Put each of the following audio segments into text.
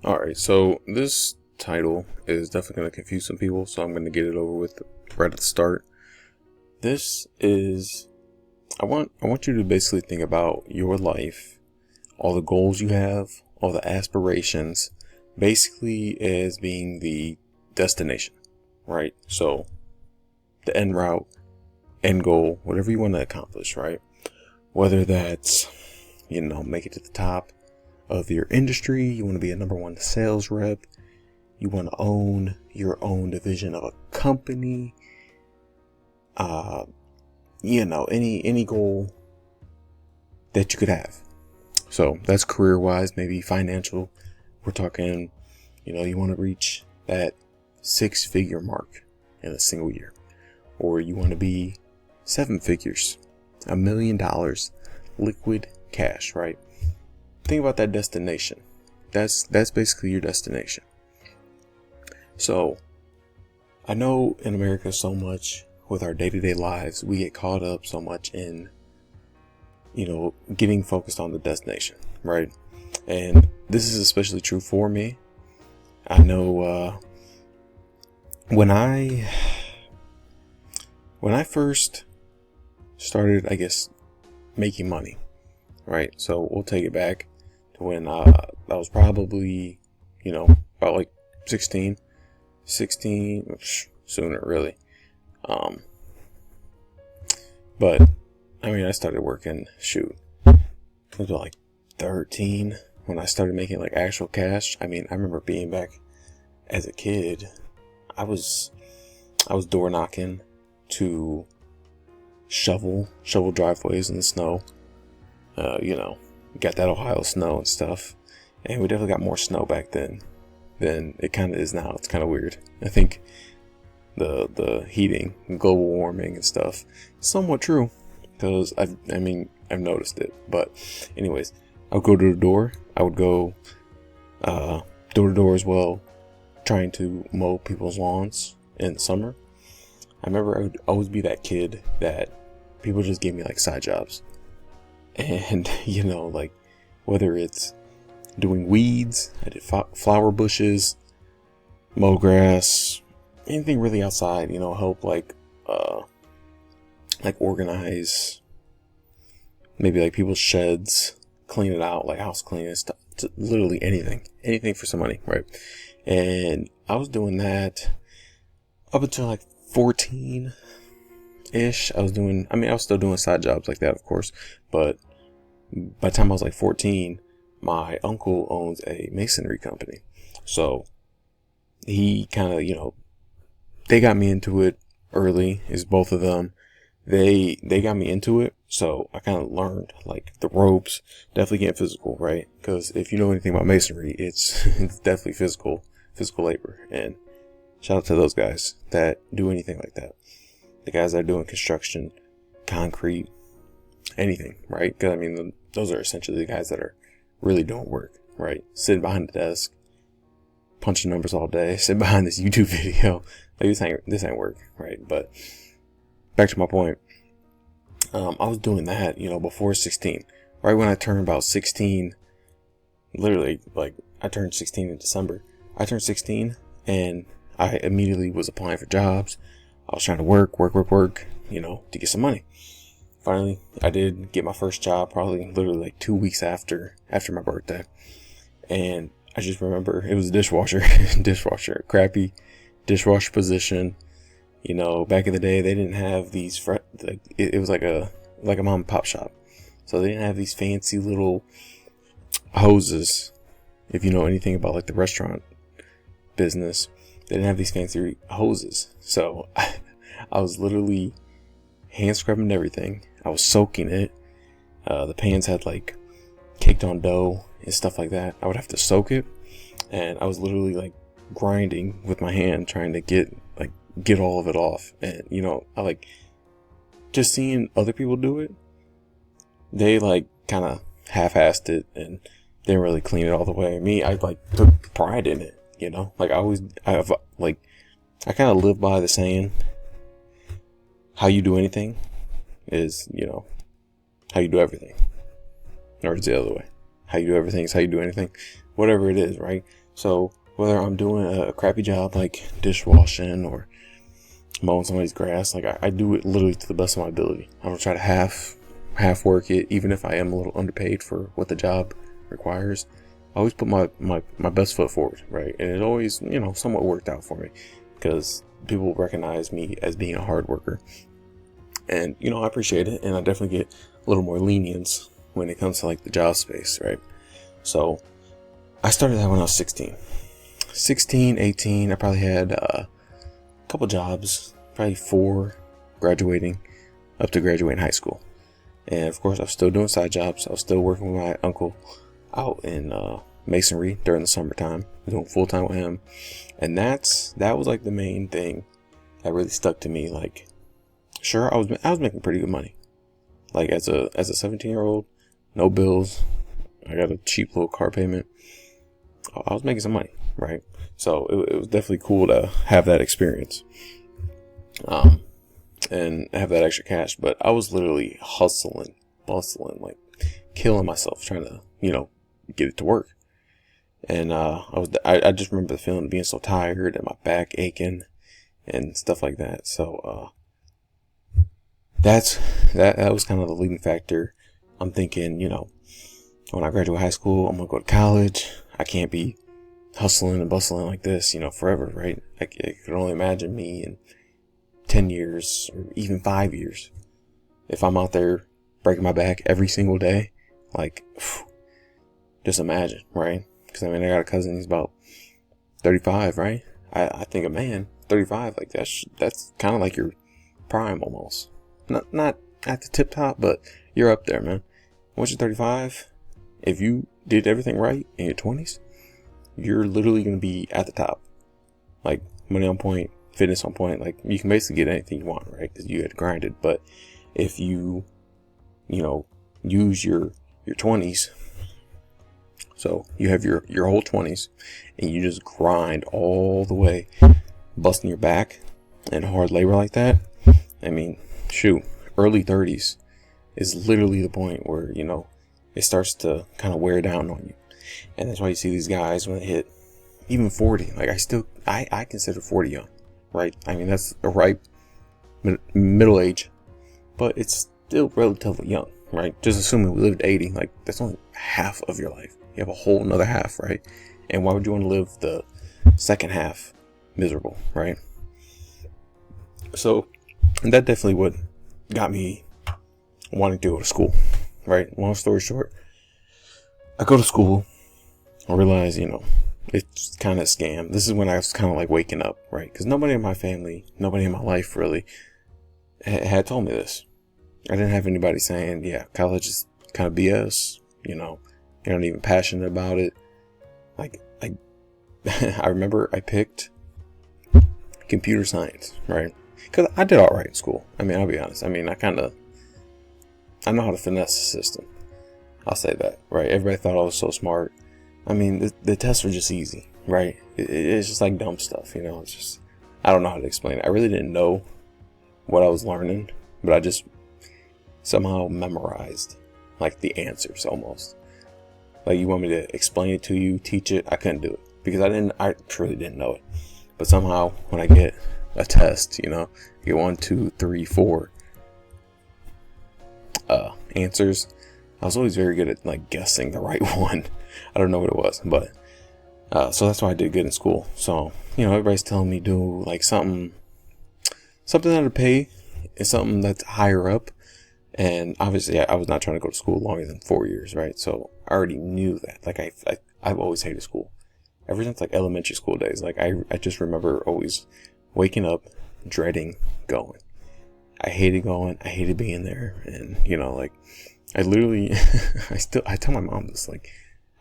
All right, so this title is definitely going to confuse some people, so I'm going to get it over with right at the start. This is I want you to basically think about your life, all the goals you have, all the aspirations, basically as being the destination, right? So the end route, end goal, whatever you want to accomplish, right? Whether that's, make it to the top of your industry, you want to be a number one sales rep, you want to own your own division of a company, any goal that you could have. So that's career wise, maybe financial. We're talking, you want to reach that 6-figure mark in a single year, or you want to be 7 figures, $1 million liquid cash, right? Think about that destination. That's basically your destination. So I know in America so much with our day-to-day lives, we get caught up so much in, getting focused on the destination, right? And this is especially true for me. I know when I first started, I guess, making money, right? So we'll take it back to when I was probably, about like 16, sooner really. But I started working, it was like 13 when I started making like actual cash. I remember being back as a kid, I was door knocking to shovel driveways in the snow. Got that Ohio snow and stuff, and we definitely got more snow back then than it kind of is now. It's kind of weird. I think the heating, global warming and stuff, somewhat true, because I've noticed it. But anyways, I would go door to door. I would go door to door as well, trying to mow people's lawns in the summer. I remember I would always be that kid that people just gave me like side jobs. And, like whether it's doing weeds, I did flower bushes, mow grass, anything really outside, help like organize maybe like people's sheds, clean it out, like house cleaning stuff, literally anything for some money, right? And I was doing that up until like 14 ish. I was still doing side jobs like that, of course, but by the time I was like 14, my uncle owns a masonry company. So he kind of, they got me into it early, is both of them. They got me into it. So I kind of learned like the ropes, definitely getting physical, right? Because if you know anything about masonry, it's definitely physical labor. And shout out to those guys that do anything like that. The guys that are doing construction, concrete, anything, right? Because those are essentially the guys that are really doing work, right? Sitting behind the desk, punching numbers all day, sitting behind this YouTube video. Like this ain't work, right? But back to my point. I was doing that, before 16. Right when I turned about 16, literally, like I turned 16 in December. I turned 16 and I immediately was applying for jobs. I was trying to work, to get some money. Finally, I did get my first job, probably literally like 2 weeks after my birthday. And I just remember it was a dishwasher, crappy dishwasher position. Back in the day, they didn't have these, it was like a mom and pop shop. So they didn't have these fancy little hoses. If you know anything about like the restaurant business, they didn't have these fancy hoses. So I was literally hand scrubbing everything. I was soaking it. The pans had like caked on dough and stuff like that. I would have to soak it, and I was literally like grinding with my hand, trying to get all of it off. And I like just seeing other people do it. They like kind of half-assed it and didn't really clean it all the way. Me, I like took pride in it. Like I kind of live by the saying, how you do anything is, how you do everything. Or it's the other way. How you do everything is how you do anything. Whatever it is, right? So whether I'm doing a crappy job like dishwashing or mowing somebody's grass, like I do it literally to the best of my ability. I don't try to half work it, even if I am a little underpaid for what the job requires. I always put my best foot forward, right? And it always, somewhat worked out for me because people recognize me as being a hard worker. And, I appreciate it. And I definitely get a little more lenience when it comes to like the job space, right? So I started that when I was 16, 18. I probably had a couple jobs, probably 4 graduating up to graduating high school. And of course, I was still doing side jobs. I was still working with my uncle out in masonry during the summertime, doing full time with him. And that was like the main thing that really stuck to me. Like, sure, I was making pretty good money. Like as a 17-year-old, no bills. I got a cheap little car payment. I was making some money, right? So it was definitely cool to have that experience, and have that extra cash. But I was literally hustling, bustling, like killing myself trying to, get it to work. And I just remember the feeling of being so tired and my back aching and stuff like that. So that was kind of the leading factor. I'm thinking, when I graduate high school, I'm gonna go to college. I can't be hustling and bustling like this, forever, right? I could only imagine me in 10 years or even 5 years if I'm out there breaking my back every single day. Like, just imagine, right? Because I got a cousin, he's about 35, right? I think a man 35, like that's kind of like your prime almost. Not at the tip top, but you're up there, man. Once you're 35, if you did everything right in your 20s, you're literally going to be at the top. Like, money on point, fitness on point. Like, you can basically get anything you want, right? Because you had grinded. But if you, use your 20s, so you have your whole 20s, and you just grind all the way, busting your back and hard labor like that. Early 30s is literally the point where, it starts to kind of wear down on you. And that's why you see these guys when they hit even 40. Like I consider 40 young, right? That's a ripe middle age, but it's still relatively young, right? Just assuming we lived 80, like that's only half of your life. You have a whole another half, right? And why would you want to live the second half miserable, right? So that definitely what got me wanting to go to school, right? Long story short, I go to school. I realize, it's kind of a scam. This is when I was kind of like waking up, right? Because nobody in my family, nobody in my life really had told me this. I didn't have anybody saying, yeah, college is kind of BS. You're not even passionate about it. Like, I remember I picked computer science, right? Because I did all right in school. I'll be honest. I know how to finesse the system. I'll say that, right? Everybody thought I was so smart. The tests were just easy, right? It's just like dumb stuff, It's just, I don't know how to explain it. I really didn't know what I was learning, but I just somehow memorized, like, the answers almost. Like, you want me to explain it to you, teach it? I couldn't do it because I truly didn't know it. But somehow, when I get a test, get 1, 2, 3, 4 answers, I was always very good at like guessing the right one. I don't know what it was, but so that's why I did good in school. So everybody's telling me do like something that'll pay, and something that's higher up. And obviously, I was not trying to go to school longer than 4 years, right? So I already knew that. Like I've always hated school ever since like elementary school days. Like I just remember always waking up dreading going. I hated going. I hated being there, and I literally, I tell my mom this, like,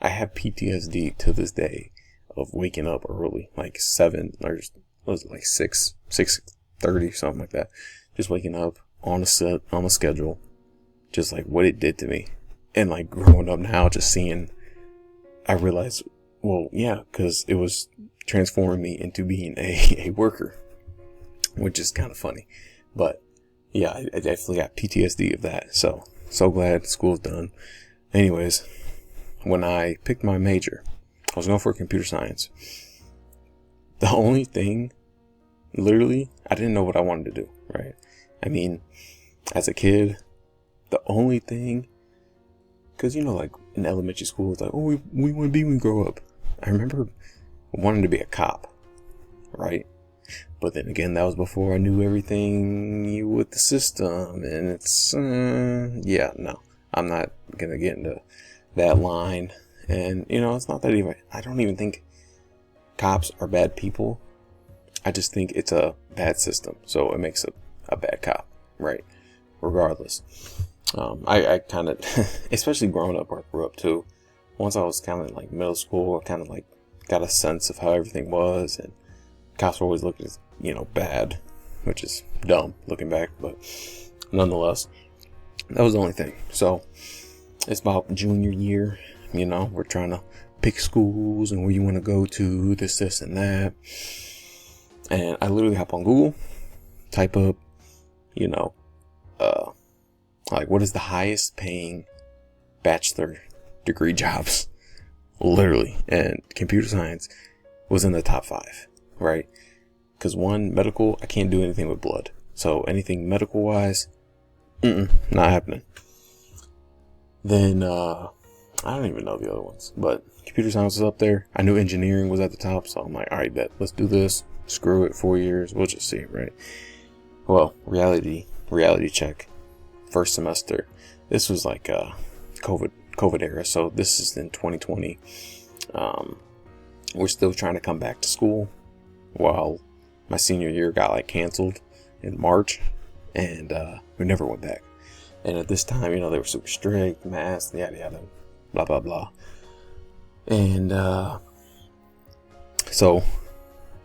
I have PTSD to this day of waking up early, like 7, or what was it, like 6:30, something like that. Just waking up on a schedule, just like what it did to me. And like growing up now, just seeing, I realized, well, yeah, because it was transforming me into being a worker, which is kind of funny. But yeah, I definitely got PTSD of that. So glad school's done. Anyways, when I picked my major, I was going for computer science. The only thing, literally, I didn't know what I wanted to do, right? I mean, as a kid, the only thing, because, like in elementary school, it's like, oh, we want to be when we grow up. I remember wanting to be a cop, right? But then again, that was before I knew everything with the system, and it's, yeah, no, I'm not going to get into that line. And, it's not that even, I don't even think cops are bad people. I just think it's a bad system, so it makes a bad cop, right? Regardless. I kind of, especially growing up where I grew up too, once I was kind of like middle school, I kind of like got a sense of how everything was, and cops were always looked at as, bad, which is dumb looking back, but nonetheless, that was the only thing. So it's about junior year, we're trying to pick schools and where you want to go to, this, and that. And I literally hop on Google, type up, like what is the highest paying bachelor degree jobs, literally. And computer science was in the top 5, right? Because one, medical, I can't do anything with blood. So anything medical wise, not happening. Then, I don't even know the other ones, but computer science was up there. I knew engineering was at the top, so I'm like, all right, bet, let's do this. Screw it, 4 years, we'll just see, right? Well, reality check. First semester, this was like COVID era, so this is in 2020. We're still trying to come back to school, while my senior year got like canceled in March, and we never went back. And at this time, they were super strict, masks, yada yada, blah blah blah. And so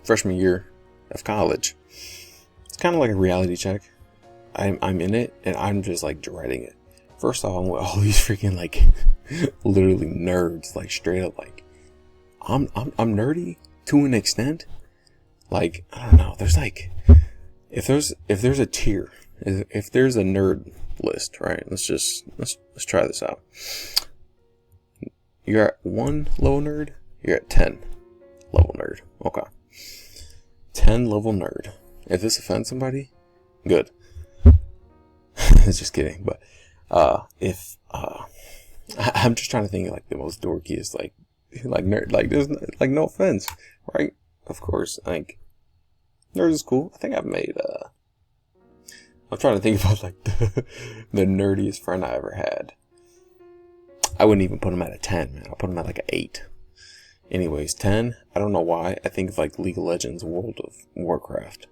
freshman year of college, it's kind of like a reality check. I'm in it, and I'm just like dreading it. First off, I'm with all these freaking like literally nerds, like straight up like I'm nerdy to an extent. Like, I don't know, there's like, if there's a tier, if there's a nerd list, right? Let's try this out. You're at 1 level nerd, you're at 10 level nerd. Okay. 10 level nerd. If this offends somebody, good. Just kidding. But if I'm just trying to think of like the most dorkiest like nerd, like there's like no offense, right? Of course, like nerd is cool. I think I've made I'm trying to think about like the nerdiest friend I ever had. I wouldn't even put him at a 10, man. I'll put him at like an 8. Anyways, 10, I don't know why. I think of like League of Legends, World of Warcraft.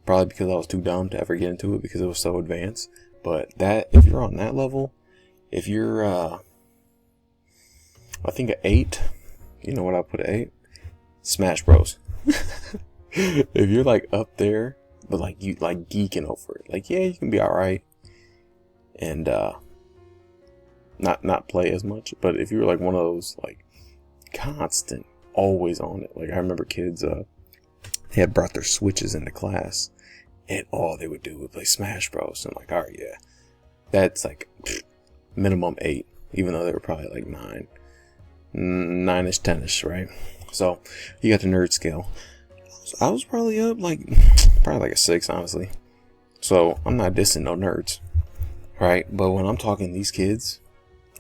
Probably because I was too dumb to ever get into it because it was so advanced. But that, if you're on that level, if you're, I think an 8, you know what I put at 8? Smash Bros. If you're like up there, but like you like geeking over it, like, yeah, you can be alright. And, not play as much. But if you're like one of those, like, constant, always on it. Like, I remember kids, they had brought their Switches into class, and all they would do would play Smash Bros. I'm like, alright, yeah, that's like minimum 8, even though they were probably like 9-ish, 10-ish, right? So you got the nerd scale. I was probably up probably like a 6, honestly. So I'm not dissing no nerds, right? But when I'm talking these kids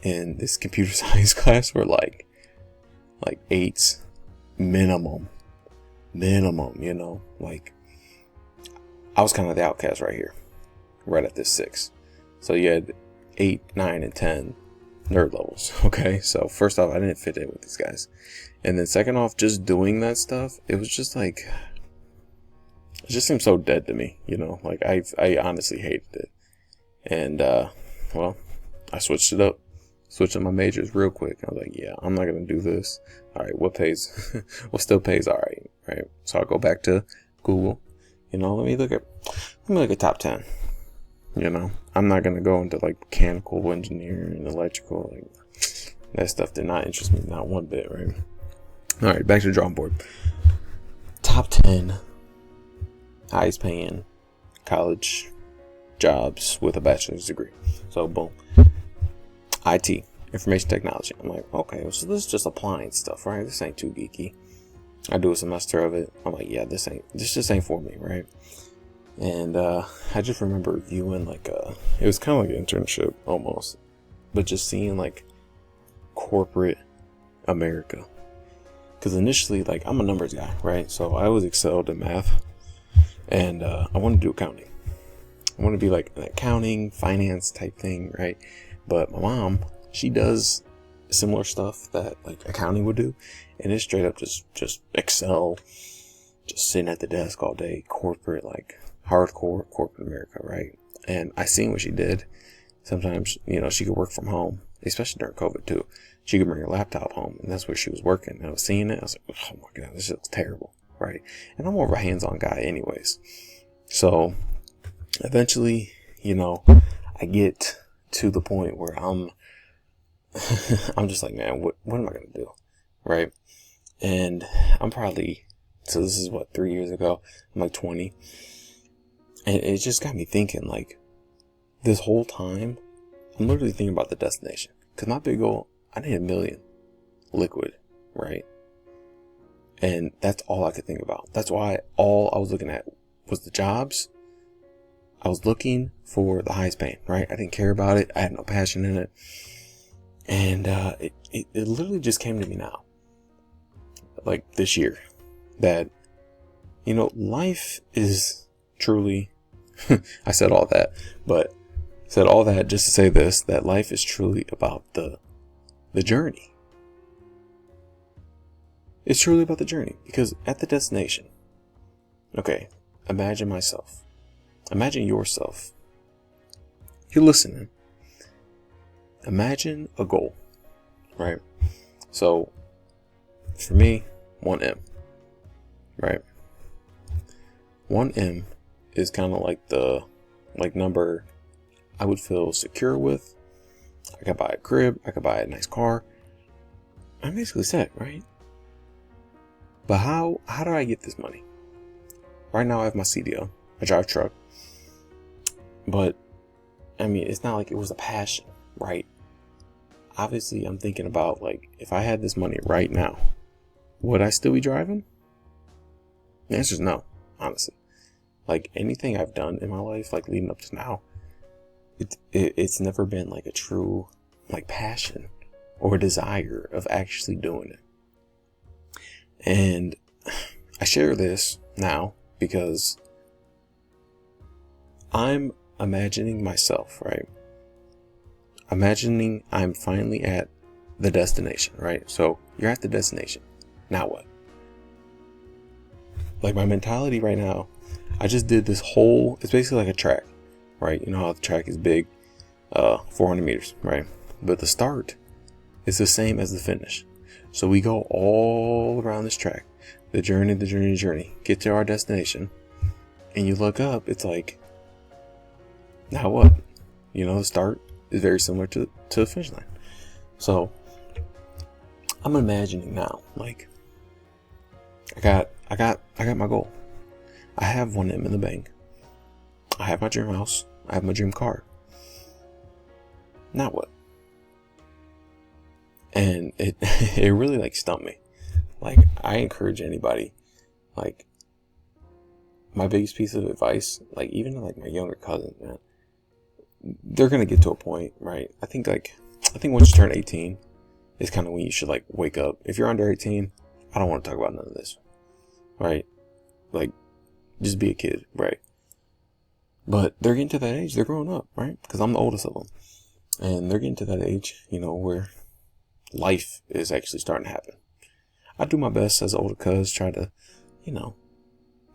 in this computer science class were like 8s minimum, like I was kind of the outcast right here, right at this 6. So you had 8, 9, and 10 nerd levels. Okay, so first off, I didn't fit in with these guys, and then second off, just doing that stuff, it was just like, it just seemed so dead to me, like I honestly hated it. And well, I switched it up, switched up my majors real quick. I was like, yeah, I'm not gonna do this. All right, what still pays all right, right? So I'll go back to Google. Let me look at top 10. I'm not gonna go into like mechanical engineering and electrical. Like, that stuff did not interest me, not one bit, right? All right, back to the drawing board. Top 10 highest paying college jobs with a bachelor's degree. So boom, IT, information technology. I'm like, okay, so this is just applying stuff, right? This ain't too geeky. I do a semester of it. I'm like, yeah, this just ain't for me, right? And I just remember viewing like it was kind of like an internship almost, but just seeing like corporate America. Because initially, like, I'm a numbers guy, right? So I always excelled in math, and I wanted to do accounting. I want to be like an accounting, finance type thing, right? But my mom, she does similar stuff that like accounting would do, and it's straight up just Excel, just sitting at the desk all day, corporate, like hardcore corporate America, right? And I seen what she did. Sometimes, you know, she could work from home, especially during COVID too. She could bring her laptop home, and that's where she was working. And I was seeing it. I was like, oh my God, this looks terrible, right? And I'm more of a hands-on guy anyways. So eventually, you know, I get to the point where I'm just like, man, what am I going to do? Right. And I'm probably, so this is what, 3 years ago, I'm like 20. And it just got me thinking, like, this whole time, I'm literally thinking about the destination. Because my big goal, I need 1 million liquid, right? And that's all I could think about. That's why all I was looking at was the jobs. I was looking for the highest paying, right? I didn't care about it. I had no passion in it. And it literally just came to me now, like this year, that, you know, life is truly, I said all that, but said all that just to say this, that life is truly about the journey. It's truly about the journey, because at the destination, okay, imagine myself. Imagine yourself. You're listening. Imagine a goal, right? So, for me, 1M, right? 1M is kind of like the number I would feel secure with. I could buy a crib. I could buy a nice car. I'm basically set, right? But how do I get this money? Right now I have my CDL. I drive a truck. But, I mean, it's not like it was a passion, right? Obviously, I'm thinking about, like, if I had this money right now, would I still be driving? The answer is no, honestly. Like, anything I've done in my life, like, leading up to now, it's never been, like, a true, like, passion or desire of actually doing it. And I share this now because I'm imagining myself, right? Imagining I'm finally at the destination, right? So you're at the destination. Now what? Like, my mentality right now, I just did this whole, it's basically like a track, right? You know how the track is big, 400 meters, right? But the start is the same as the finish. So we go all around this track, the journey, get to our destination, and you look up, it's like, now what? You know, the start is very similar to the finish line. So I'm imagining now, like, I got my goal. I have 1M in the bank. I have my dream house. I have my dream car. Now what? And it it really like stumped me. Like, I encourage anybody, like, my biggest piece of advice, like, even like my younger cousins, man, they're gonna get to a point, right? I think once you turn 18 is kind of when you should like wake up. If you're under 18, I don't want to talk about none of this, right? Like, just be a kid, right? But they're getting to that age. They're growing up, right? Because I'm the oldest of them, and they're getting to that age, you know, where life is actually starting to happen. I do my best as an older cuz, try to, you know,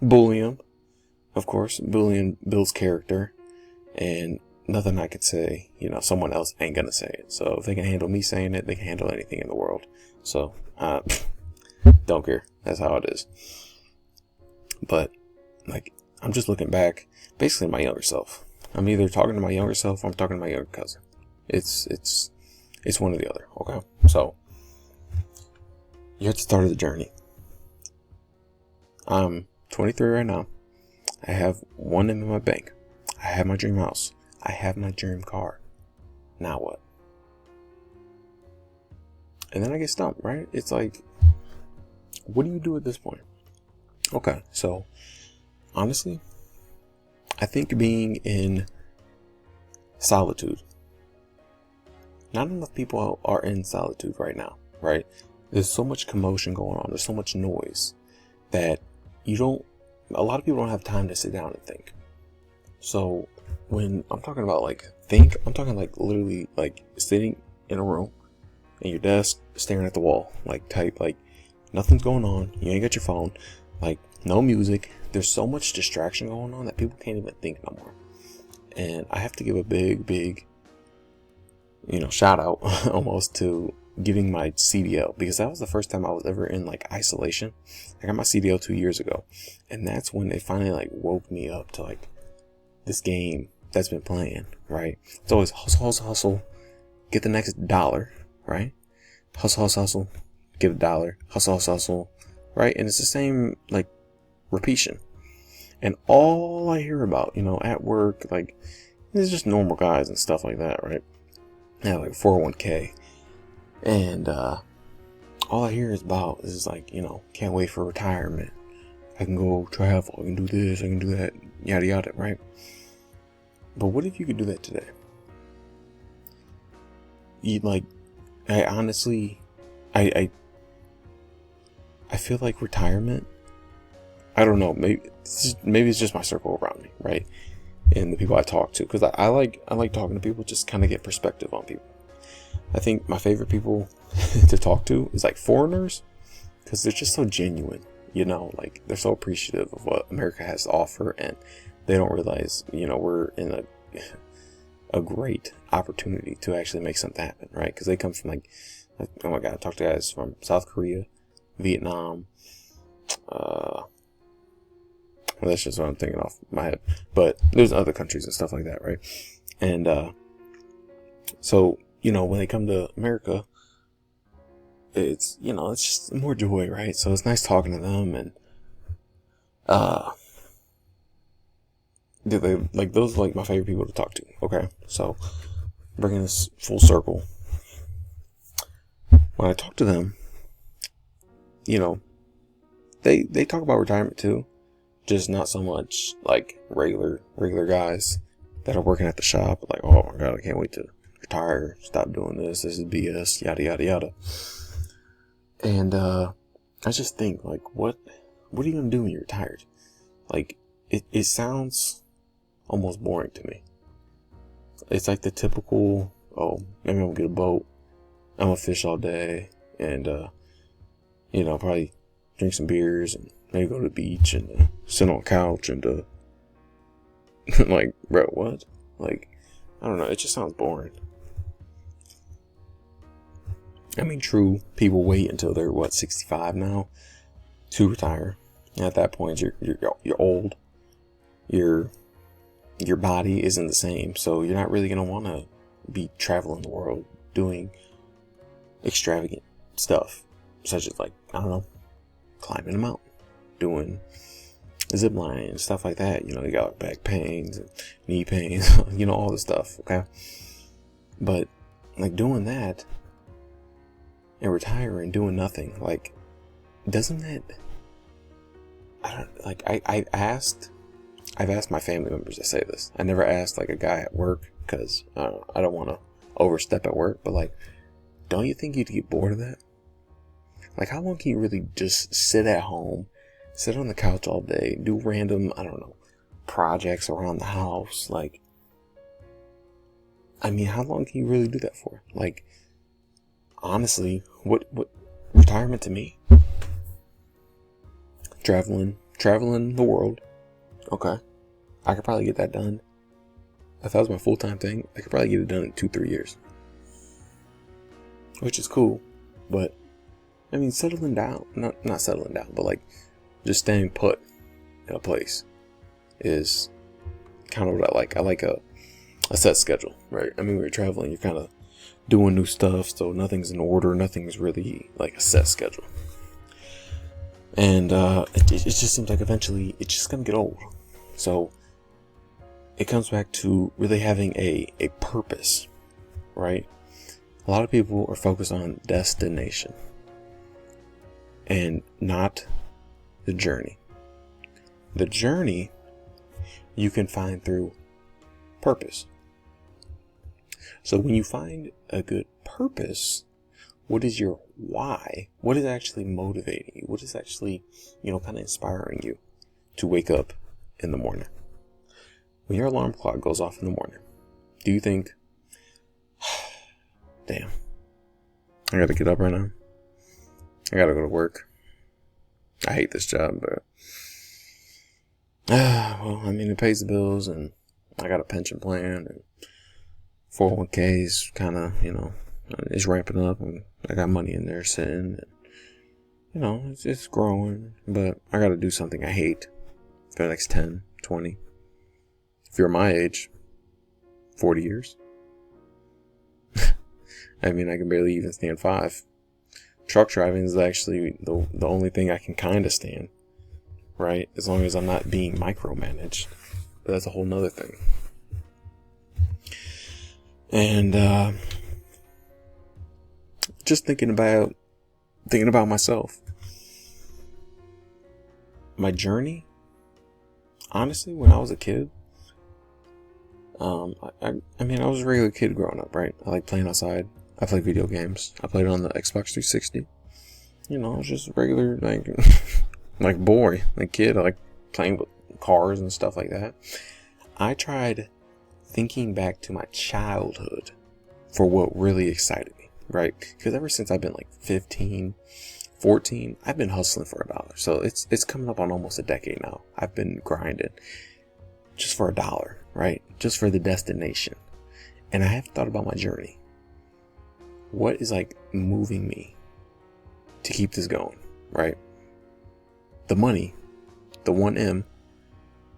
bully them. Of course, bullying builds character, and nothing I could say, you know, someone else ain't gonna say it. So if they can handle me saying it, they can handle anything in the world. So, don't care. That's how it is. But, like, I'm just looking back, basically my younger self. I'm either talking to my younger self or I'm talking to my younger cousin. It's one or the other, okay? So, you're at the start of the journey. I'm 23 right now. I have 1M in my bank. I have my dream house. I have my dream car. Now what? And then I get stumped, right? It's like, what do you do at this point? Okay, so honestly, I think being in solitude. Not enough people are in solitude right now, right? There's so much commotion going on. There's so much noise that a lot of people don't have time to sit down and think. So when I'm talking about like think, I'm talking like literally like sitting in a room at your desk, staring at the wall, like type, like nothing's going on. You ain't got your phone, like no music. There's so much distraction going on that people can't even think no more. And I have to give a big, shout out almost to getting my CDL, because that was the first time I was ever in like isolation. I got my CDL 2 years ago, and that's when they finally like woke me up to like this game that's been playing, right? It's always hustle, get the next dollar, right? Hustle, get $1, hustle, right? And it's the same like repetition. And all I hear about, at work, like, it's just normal guys and stuff like that, right? Yeah, like 401k. And all I hear is like, can't wait for retirement. I can go travel, I can do this, I can do that, yada yada, right? But what if you could do that today? I honestly, I feel like retirement, I don't know, maybe it's just my circle around me, right? And the people I talk to, because I like talking to people, just kind of get perspective on people. I think my favorite people to talk to is like foreigners, because they're just so genuine, like they're so appreciative of what America has to offer, and they don't realize, we're in a great opportunity to actually make something happen, right? Because they come from like, oh my God, I talk to guys from South Korea, Vietnam, well, that's just what I'm thinking off my head. But there's other countries and stuff like that, right? And so, when they come to America, it's, it's just more joy, right? So it's nice talking to them, and those are like my favorite people to talk to. Okay, so bringing this full circle, when I talk to them, they talk about retirement too. Just not so much like regular guys that are working at the shop. Like, oh my God, I can't wait to retire. Stop doing this. This is BS. Yada yada yada. And I just think like, what are you gonna do when you're retired? Like, it sounds almost boring to me. It's like the typical, oh, maybe I'm gonna get a boat. I'm gonna fish all day, and probably drink some beers and maybe go to the beach and sit on a couch and like, bro, what? Like, I don't know. It just sounds boring. I mean, true, people wait until they're 65 now to retire. And at that point, you're old. Your body isn't the same, so you're not really gonna want to be traveling the world doing extravagant stuff, such as like, I don't know, climbing a mountain, doing zip lining and stuff like that. You got back pains and knee pains, all this stuff. Okay, but like doing that and retiring, doing nothing, like, doesn't that? I don't like. I've asked my family members to say this. I never asked like a guy at work, because I don't want to overstep at work. But like, don't you think you'd get bored of that? Like, how long can you really just sit at home, sit on the couch all day, do random, I don't know, projects around the house? Like, I mean, how long can you really do that for? Like, honestly, what retirement to me? Traveling the world. Okay, I could probably get that done. If that was my full-time thing, I could probably get it done in 2-3 years, which is cool. But I mean, settling down, not settling down, but like just staying put in a place is kind of what I like. I like a set schedule, right? I mean, when you're traveling, you're kind of doing new stuff, so nothing's in order. Nothing's really like a set schedule. And it just seems like eventually it's just gonna get old. So it comes back to really having a purpose, right? A lot of people are focused on destination and not the journey. The journey you can find through purpose. So when you find a good purpose, what is your why? What is actually motivating you? What is actually, kind of inspiring you to wake up in the morning? When your alarm clock goes off in the morning, do you think, damn, I gotta get up right now. I gotta go to work. I hate this job, but well, I mean, it pays the bills, and I got a pension plan, and 401k is kind of, it's ramping up, and I got money in there sitting, and, it's growing, but I got to do something I hate for the next 10, 20. If you're my age, 40 years. I mean, I can barely even stand 5. Truck driving is actually the only thing I can kind of stand, right? As long as I'm not being micromanaged. But that's a whole nother thing. And just thinking about myself, my journey. Honestly, when I was a kid, I mean, I was a regular kid growing up, right? I like playing outside. I played video games. I played on the Xbox 360. I was just a regular, like boy, like kid. I like playing with cars and stuff like that. I tried thinking back to my childhood for what really excited me, right? Because ever since I've been like 15, 14, I've been hustling for $1. So it's coming up on almost a decade now. I've been grinding just for $1, right? Just for the destination. And I have thought about my journey. What is like moving me to keep this going, right? The money, the 1M,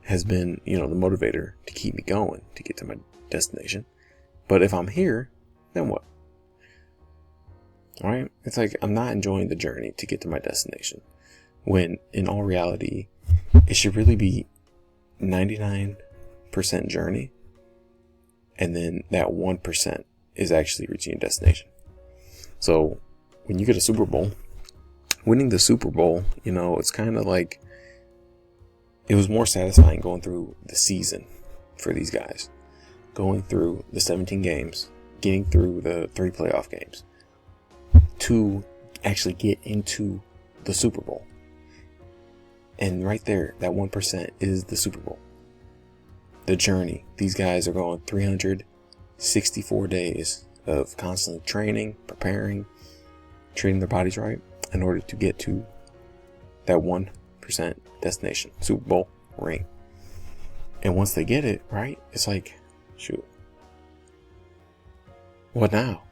has been, the motivator to keep me going, to get to my destination. But if I'm here, then what? All right? It's like I'm not enjoying the journey to get to my destination, when in all reality, it should really be 99% journey, and then that 1% is actually reaching your destination. So when you get a Super Bowl, winning the Super Bowl, it's kind of like, it was more satisfying going through the season for these guys, going through the 17 games, getting through the 3 playoff games to actually get into the Super Bowl. And right there, that 1% is the Super Bowl. The journey. These guys are going 364 days of constantly training, preparing, treating their bodies right in order to get to that 1% destination, Super Bowl ring. And once they get it, right, it's like, shoot, what now?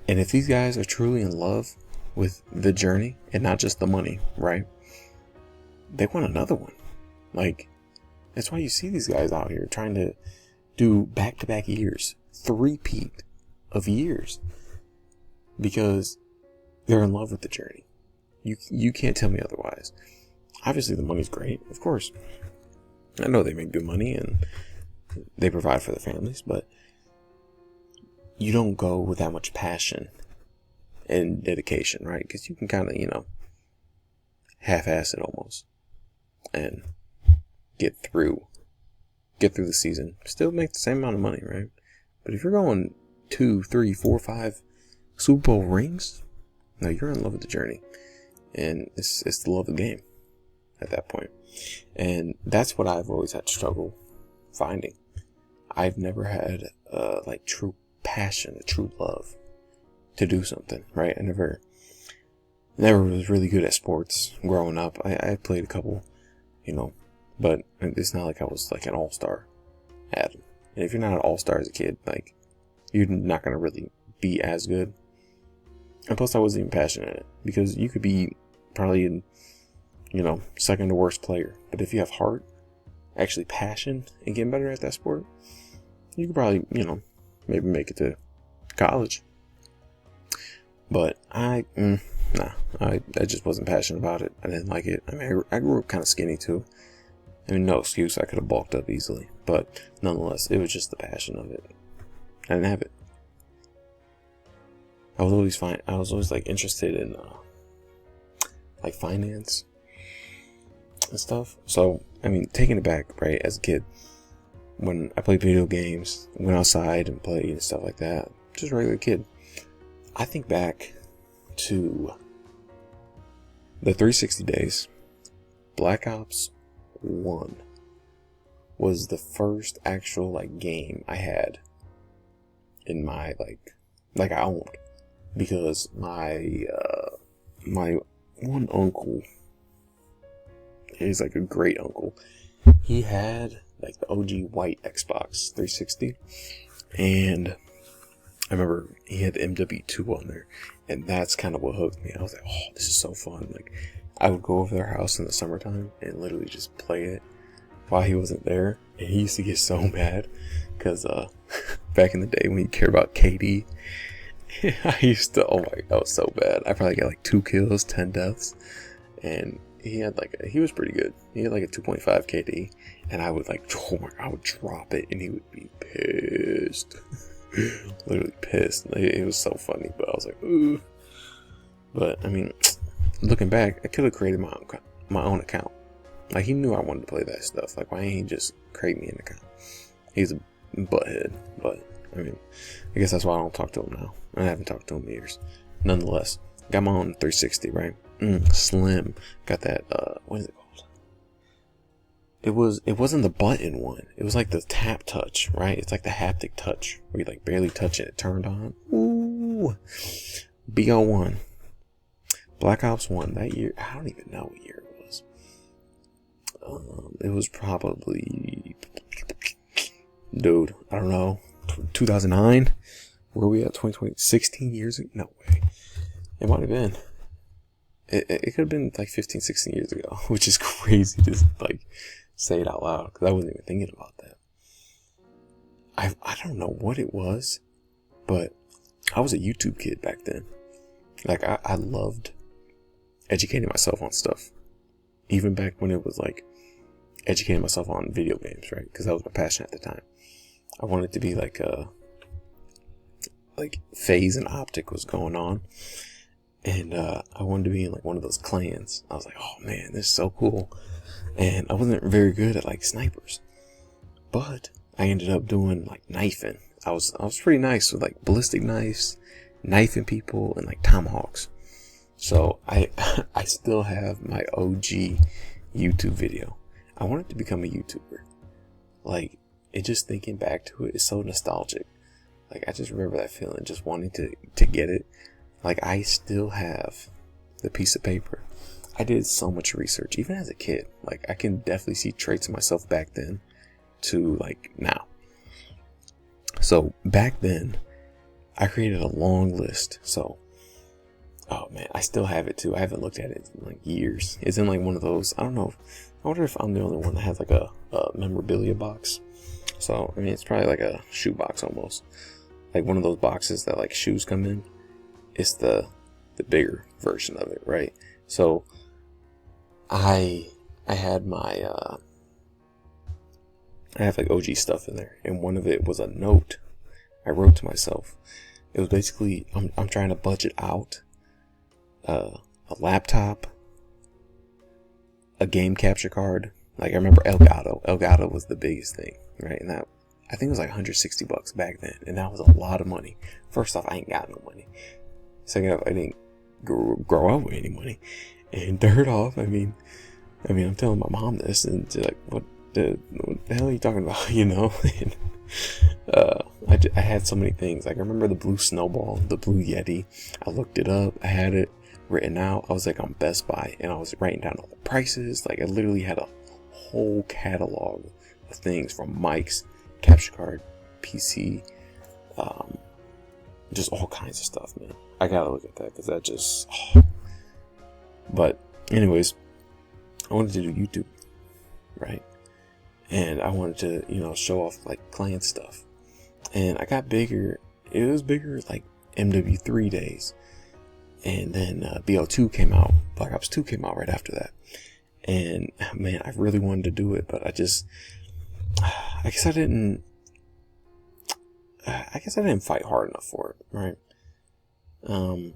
And if these guys are truly in love with the journey and not just the money, right, they want another one. Like, that's why you see these guys out here trying to do back-to-back years, 3-peat of years, because they're in love with the journey. You can't tell me otherwise. Obviously, the money's great, of course. I know they make good money and they provide for their families, but you don't go with that much passion and dedication, right? Because you can kind of, half-ass it almost and get through the season, still make the same amount of money, right? But if you're going 2, 3, 4, 5 Super Bowl rings, no, you're in love with the journey, and it's the love of the game at that point. And that's what I've always had struggle finding. I've never had true passion, a true love to do something, right? I never was really good at sports growing up. I played a couple, but it's not like I was like an all-star at them. And if you're not an all-star as a kid, like, you're not going to really be as good. And plus, I wasn't even passionate at it, because you could be probably in, second to worst player. But if you have heart, actually passion, and getting better at that sport, you could probably, maybe make it to college. But I just wasn't passionate about it. I didn't like it. I mean, I grew up kind of skinny too. I mean, no excuse, I could have bulked up easily. But nonetheless, it was just the passion of it. I didn't have it. I was always like interested in like finance and stuff. So I mean, taking it back, right, as a kid, when I played video games, went outside and played and stuff like that, just a regular kid. I think back to the 360 days. Black Ops 1 was the first actual like game I had in my like I owned, because my one uncle is like a great uncle. He had like the OG white Xbox 360, and I remember he had the MW2 on there, and that's kind of what hooked me. I was like, oh, this is so fun. Like, I would go over their house in the summertime and literally just play it while he wasn't there. And he used to get so mad because back in the day when he cared about KD, I used to, oh my, that was so bad. I probably got like 2 kills, 10 deaths, and he was pretty good. He had like a 2.5 KD, and I would like, I would drop it, and he would be pissed. Literally pissed. It was so funny, but I was like, ooh. But I mean, looking back, I could have created my own account. Like, he knew I wanted to play that stuff. Like, why ain't he just create me an account? He's a butthead, but I mean, I guess that's why I don't talk to him now. I haven't talked to him in years. Nonetheless, got my own 360, right? Slim. Got that, what is it called? It wasn't the button one. It was like the tap touch, right? It's like the haptic touch where you like barely touch it. It turned on. Ooh. BO1. Black Ops 1 that year. I don't even know what year it was. It was probably, dude, I don't know, 2009. Where we at? 2020? 16 years ago? No way. It might have been. It could have been like 15, 16 years ago, which is crazy to like say it out loud, because I wasn't even thinking about that. I don't know what it was, but I was a YouTube kid back then. Like, I loved educating myself on stuff. Even back when it was like educating myself on video games, right? Because that was my passion at the time. I wanted to be like FaZe and Optic was going on. And I wanted to be in like one of those clans. I was like, oh man, this is so cool. And I wasn't very good at like snipers, but I ended up doing like knifing. I was pretty nice with like ballistic knives, knifing people, and like tomahawks. So I still have my OG YouTube video. I wanted to become a YouTuber. Like, it just thinking back to it is so nostalgic. Like, I just remember that feeling, just wanting to get it. Like, I still have the piece of paper. I did so much research, even as a kid. Like, I can definitely see traits of myself back then to like now. So back then, I created a long list. So, oh man, I still have it too. I haven't looked at it in like years. It's in like one of those, I don't know. I wonder if I'm the only one that has like a memorabilia box. So, I mean, it's probably like a shoe box almost. Like one of those boxes that like shoes come in. It's the bigger version of it, right? So I had my I have like OG stuff in there, and one of it was a note I wrote to myself. It was basically, I'm trying to budget out a laptop, a game capture card. Like, I remember Elgato. Elgato was the biggest thing, right? And that, I think it was like $160 back then, and that was a lot of money. First off, I ain't got no money. Second off, I didn't grow up with any money. And third off, I mean, I'm telling my mom this, and she's like, what the hell are you talking about? You know? And, I had so many things. Like, I remember the blue snowball, the blue Yeti. I looked it up. I had it written out. I was like on Best Buy, and I was writing down all the prices. Like, I literally had a whole catalog of things, from mics, capture card, PC, just all kinds of stuff, man. I gotta look at that, because that just, oh. But anyways, I wanted to do YouTube, right? And I wanted to, you know, show off like client stuff. And I got bigger. It was bigger like MW3 days. And then BO2 came out. Black Ops 2 came out right after that. And man, I really wanted to do it, but I guess I didn't fight hard enough for it, right? I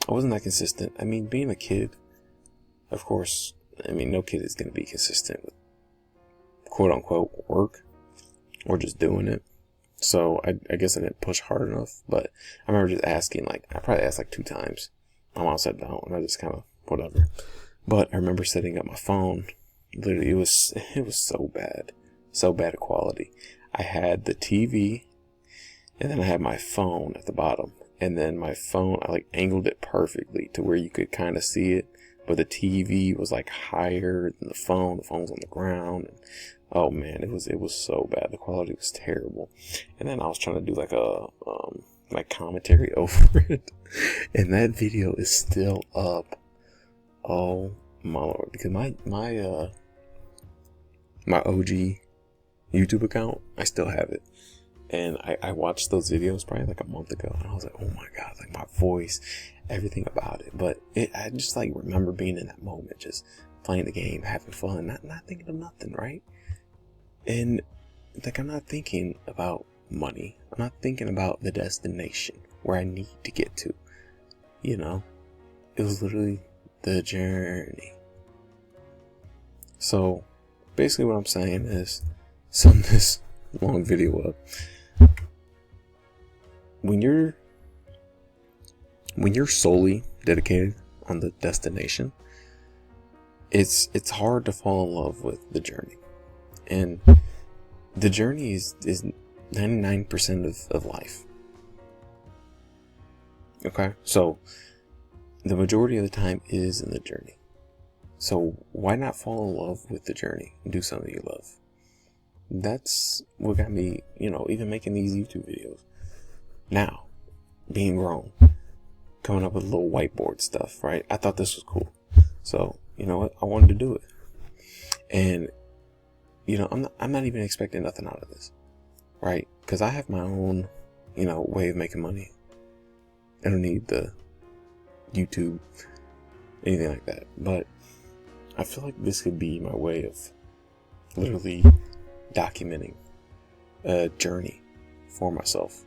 wasn't that consistent. I mean, being a kid, of course, I mean, no kid is going to be consistent with quote unquote work or just doing it. So I guess I didn't push hard enough, but I remember just asking, like, I probably asked like 2 times. My mom said no, and I just kind of, whatever. But I remember setting up my phone. Literally, it was so bad quality. I had the TV, and then I had my phone at the bottom. And then my phone, I like angled it perfectly to where you could kind of see it. But the TV was like higher than the phone. The phone's on the ground. And, oh man, it was so bad. The quality was terrible. And then I was trying to do like a like commentary over it. And that video is still up. Oh my lord. Because my OG YouTube account, I still have it. And I watched those videos probably like a month ago, and I was like, oh my god, like my voice, everything about it. But I just like remember being in that moment, just playing the game, having fun, not thinking of nothing, right? And like, I'm not thinking about money. I'm not thinking about the destination where I need to get to. You know, it was literally the journey. So basically what I'm saying is, sum this long video up. When you're solely dedicated on the destination, it's hard to fall in love with the journey. And the journey is 99% of life. Okay? So the majority of the time is in the journey. So why not fall in love with the journey and do something you love? That's what got me, even making these YouTube videos. Now, being grown, coming up with little whiteboard stuff, right? I thought this was cool. So, you know what? I wanted to do it. And, I'm not even expecting nothing out of this, right? Because I have my own, way of making money. I don't need the YouTube, anything like that. But I feel like this could be my way of literally documenting a journey for myself,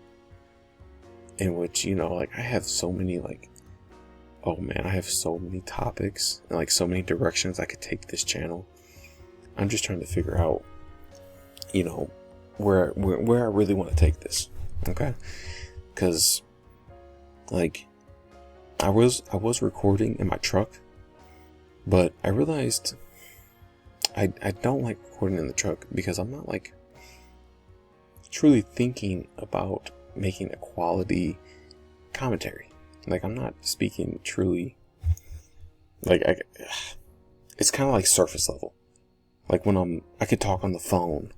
in which, I have so many, I have so many topics and so many directions I could take this channel. I'm just trying to figure out, where I really want to take this. Okay. Cause I was recording in my truck, but I realized I don't like recording in the truck because I'm not truly thinking about making a quality commentary. I'm not speaking truly, it's kind of like surface level. When I could talk on the phone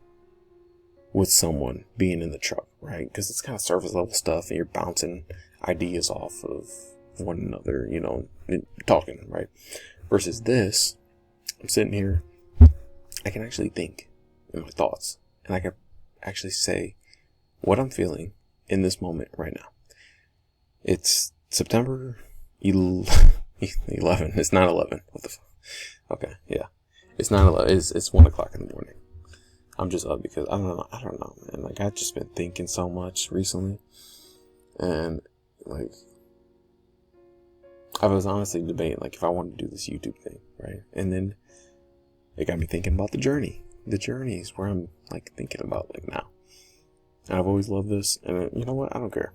with someone being in the truck, right? Because it's kind of surface level stuff and you're bouncing ideas off of one another, and talking, right? Versus this, I'm sitting here, I can actually think in my thoughts, and I can actually say what I'm feeling in this moment right now. It's September 11. It's 9/11. What the fuck? Okay, yeah. It's 9/11. It's 1 o'clock in the morning. I'm just up because I don't know, man. I've just been thinking so much recently, and I was honestly debating if I wanted to do this YouTube thing, right? And then it got me thinking about the journey. The journey is where I'm thinking about now. And I've always loved this, and you know what? I don't care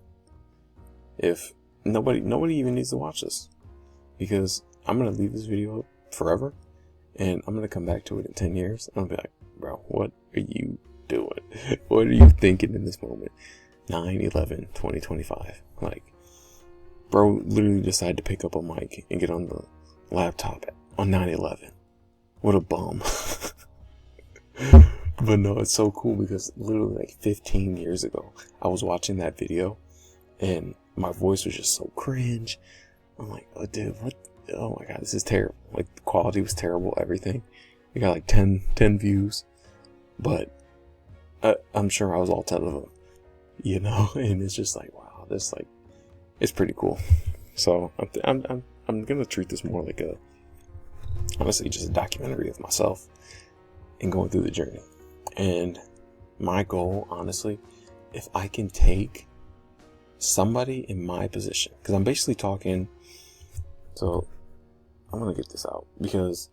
if nobody even needs to watch this, because I'm gonna leave this video up forever, and I'm gonna come back to it in 10 years. And I'll be like, bro, what are you doing? What are you thinking in this moment? 9/11/2025. Bro literally decided to pick up a mic and get on the laptop on 9/11. What a bum. But no, it's so cool because literally 15 years ago, I was watching that video and my voice was just so cringe. I'm like, oh dude, what? Oh my god, this is terrible. The quality was terrible, everything. We got 10 views, but I'm sure I was all 10 of them, and it's just wow, this it's pretty cool. So I'm gonna treat this more honestly, just a documentary of myself and going through the journey. And my goal, honestly, if I can take somebody in my position, because I'm basically talking, so I'm going to get this out, because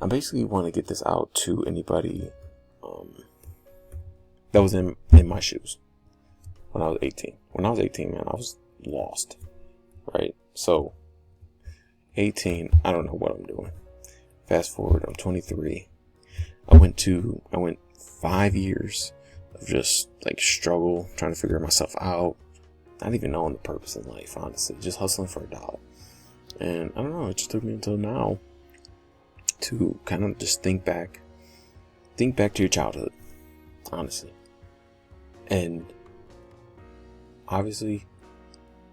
I basically want to get this out to anybody that was in my shoes when I was 18. When I was 18, man, I was lost, right? So 18, I don't know what I'm doing. Fast forward, I'm 23. I went 5 years of just like struggle, trying to figure myself out, not even knowing the purpose in life, honestly, just hustling for $1. And I don't know, it just took me until now to kind of just think back to your childhood, honestly. And obviously,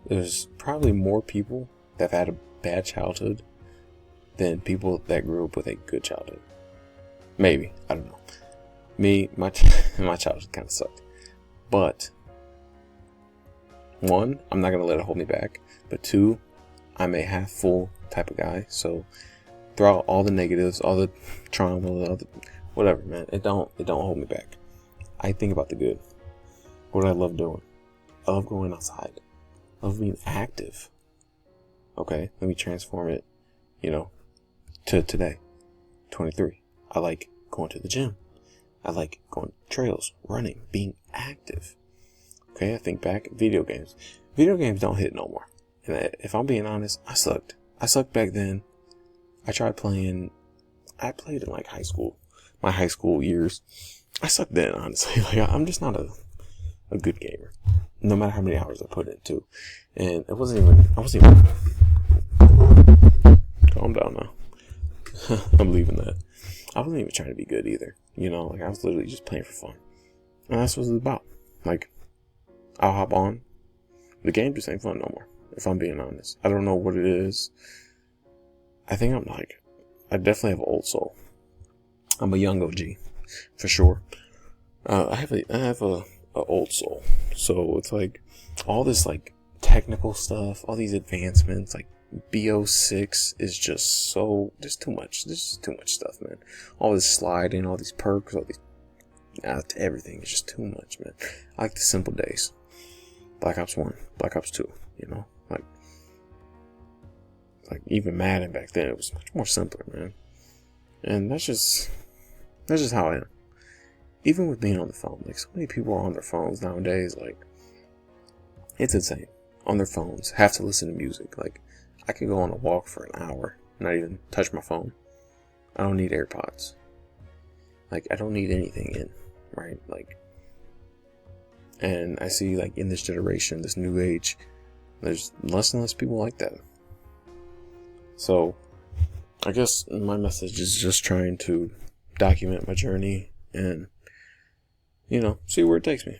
there's probably more people that have had a bad childhood than people that grew up with a good childhood. Maybe, I don't know. My childhood kind of sucked. But 1, I'm not gonna let it hold me back. But 2, I'm a half full type of guy. So throughout all the negatives, all the trauma, whatever, man, it don't hold me back. I think about the good. What I love doing. I love going outside. I love being active. Okay, let me transform it, to today, 23. I like going to the gym. I like going trails, running, being active. Okay, I think back, video games. Video games don't hit no more. And if I'm being honest, I sucked. I sucked back then. I played in like high school. My high school years. I sucked then, honestly. Like, I'm just not a good gamer. No matter how many hours I put into. And I wasn't even calm down now. I'm leaving that. I wasn't even trying to be good either. Like I was literally just playing for fun. And that's what it's about. Like, I'll hop on. The game just ain't fun no more, if I'm being honest. I don't know what it is. I think I definitely have an old soul. I'm a young OG, for sure. I have a old soul. So it's like all this like technical stuff, all these advancements, like BO6 is just too much. There's just too much stuff, man. All this sliding, all these perks, all these everything is just too much, man. I like the simple days. Black Ops 1, Black Ops 2, like even Madden back then, it was much more simpler, man. And that's just how I am. Even with being on the phone, like so many people are on their phones nowadays, like it's insane. On their phones, have to listen to music. Like I could go on a walk for an hour, not even touch my phone. I don't need AirPods. Like I don't need anything in, right? Like, and I see like in this generation, this new age, there's less and less people like that. So I guess my message is just trying to document my journey and, see where it takes me.